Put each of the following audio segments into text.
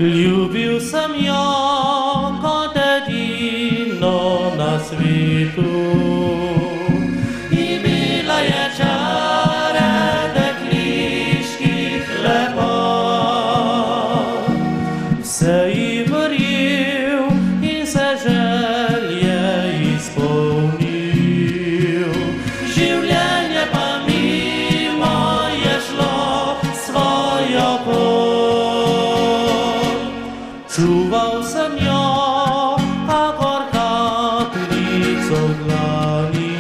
Любив съм я, kot edino na svetu. I bila je čare dekliških lepot. Vse ji verjel in se želje izpolnil. Življenje pa mimo je šlo svojo pot. Čuval sem jo, kakor kapljico v dlani.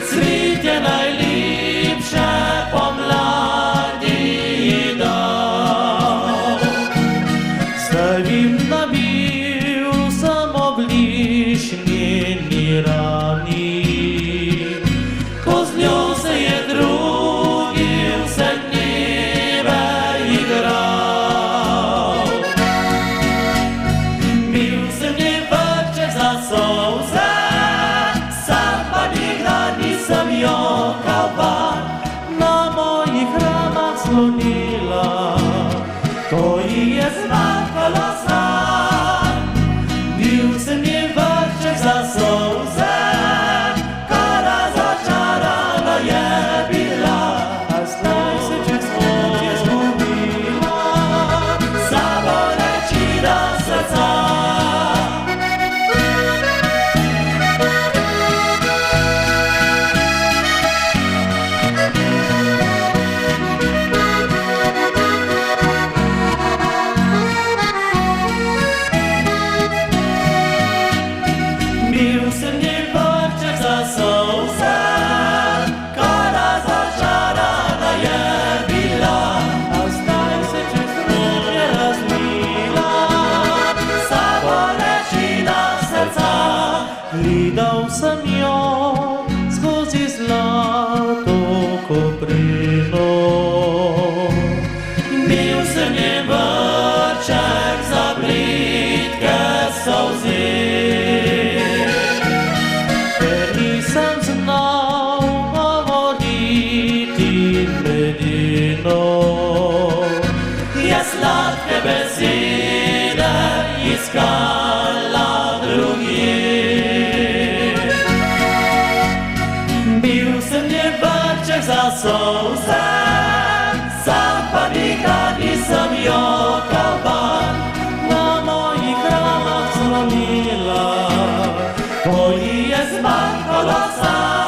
Cvetje najlepše pomladi ji dal. Zdaj vim, da bil sem obliž njeni rani. Ko z njo se je drugim vse dneve igral. Solze, sam pa nikdar nisem jokal van, na mojih ramah slonila, ko ji je zmanjkalo sanj. Bil sem njen vrček za solze, ko razočarana je bila, a zdaj se čez pot je zgubila, za bolečina srca. Bil sem njen vrček za solze, ko razočarana je bila, a zdaj se čez pot je razlila, za bolečina srca. Gledal sem jo skozi zlato kopreno. Bil sem njen vrček za plitke solze. Nisem znal govoriti medino, je sladke besede iskala drugje. Bil sem njen vrček za solze, sam pa nikdar nisem jokal van, na mojih ranah slonila, ko ji je zmanjkalo sanj.